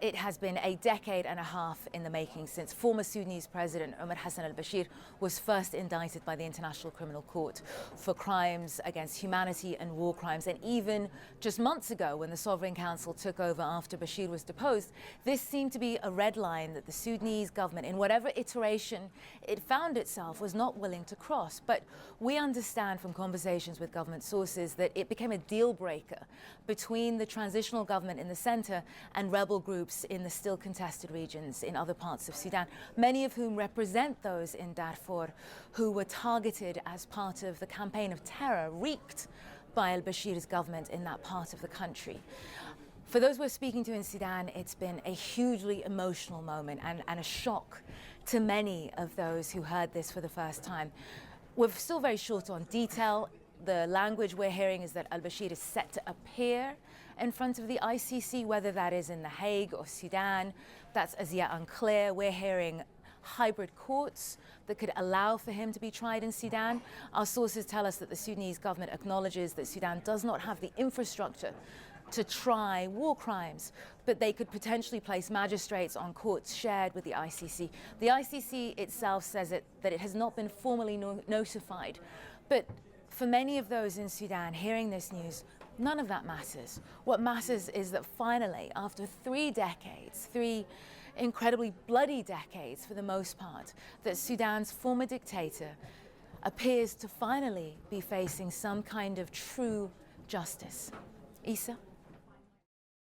It has been a decade and a half in the making since former Sudanese President Omar Hassan al-Bashir was first indicted by the International Criminal Court for crimes against humanity and war crimes. And even just months ago, when the Sovereign Council took over after Bashir was deposed, this seemed to be a red line that the Sudanese government, in whatever iteration it found itself, was not willing to cross. But we understand from conversations with government sources that it became a deal breaker between the transitional government in the center and rebel groups in the still contested regions in other parts of Sudan, many of whom represent those in Darfur who were targeted as part of the campaign of terror wreaked by al-Bashir's government in that part of the country. For those we're speaking to in Sudan, it's been a hugely emotional moment and a shock to many of those who heard this for the first time. We're still very short on detail. The language we're hearing is that al-Bashir is set to appear in front of the ICC, whether that is in The Hague or Sudan. That's as yet unclear. We're hearing hybrid courts that could allow for him to be tried in Sudan. Our sources tell us that the Sudanese government acknowledges that Sudan does not have the infrastructure to try war crimes, but they could potentially place magistrates on courts shared with the ICC. The ICC itself says that it has not been formally notified, but for many of those in Sudan hearing this news, none of that matters. What matters is that finally, after 3 decades, 3 incredibly bloody decades for the most part, that Sudan's former dictator appears to finally be facing some kind of true justice. Isa?